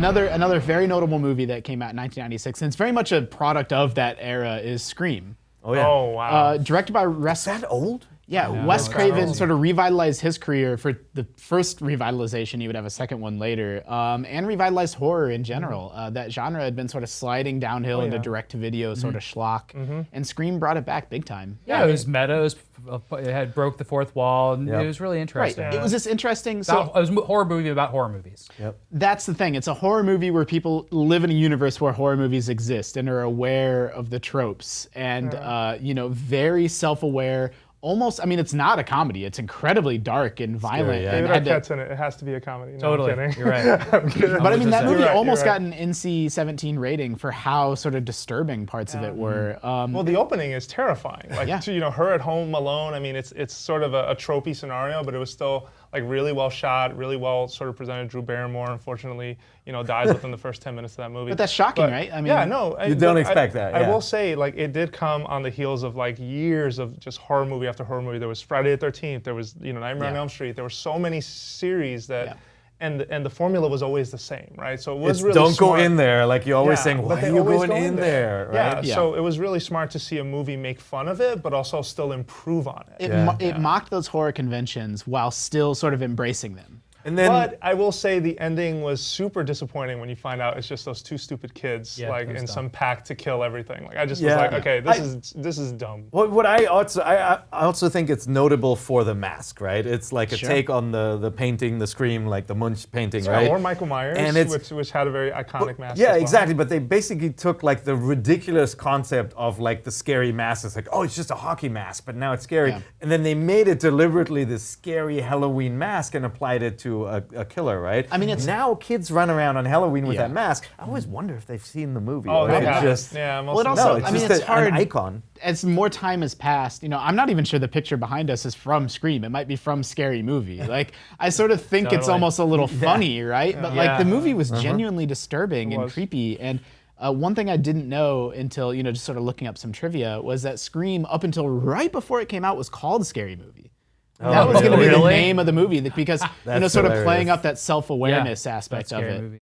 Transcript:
Another very notable movie that came out in 1996, and it's very much a product of that era, is Scream. Oh yeah. Oh wow. Directed by Wes. Is that old? Yeah, Wes Craven sort of revitalized his career for the first revitalization. He would have a second one later, and revitalized horror in general. That genre had been sort of sliding downhill into direct-to-video sort of schlock, and Scream brought it back big time. Yeah, it was meta. It had broke the fourth wall. And It was really interesting. Right. It was this interesting. It was a horror movie about horror movies. Yep. That's the thing. It's a horror movie where people live in a universe where horror movies exist and are aware of the tropes, and very self-aware. Almost, I mean, it's not a comedy. It's incredibly dark and violent. yeah. David Arquette's in it. It has to be a comedy. No, Totally. I'm kidding. You're right. I'm kidding. But I mean, that movie You're right, almost you're got an NC-17 rating for how sort of disturbing parts of it were. Well, the opening is terrifying. Like, Yeah. her at home alone. I mean, it's sort of a tropey scenario, but it was still like really well shot, really well sort of presented. Drew Barrymore, unfortunately, dies within the first 10 minutes of that movie. But that's shocking, right? I mean, yeah, no. You don't expect that. I yeah. will say, like, it did come on the heels of like years of just horror movie after horror movie. There was Friday the 13th. There was Nightmare on Elm Street. There were so many series that. And the formula was always the same, right? So it was really don't smart. go in there, like you're always saying, but why they are you always going go in there, right? Yeah, so it was really smart to see a movie make fun of it, but also still improve on it. It mocked those horror conventions while still sort of embracing them. And then, But I will say the ending was super disappointing when you find out it's just those two stupid kids, like it was in dumb. some pact to kill everything. Like I just Yeah. was like, okay, this is dumb. what I also think it's notable for the mask, right? It's like a take on the painting, the Scream, like the Munch painting, right? Or Michael Myers, And which had a very iconic mask. Yeah, as well. exactly. But they basically took like the ridiculous concept of like the scary mask. It's like, oh, it's just a hockey mask, but now it's scary. Yeah. And then they made it deliberately this scary Halloween mask and applied it to a killer, right? I mean, it's now kids run around on Halloween with that mask. I always wonder if they've seen the movie. Oh, or they if it's have. just Yeah, most Well, it of also- no, them. it's I mean, just it's hard. an icon. as more time has passed, I'm not even sure the picture behind us is from Scream. It might be from Scary Movie. Like, I sort of think it's Totally. almost a little funny, right? But like the movie was genuinely disturbing and was. creepy. And one thing I didn't know until, just sort of looking up some trivia was that Scream, up until right before it came out, was called Scary Movie. That was going to be the really? name of the movie because, That's sort of hilarious. playing up that self-awareness aspect of Scary it. movie.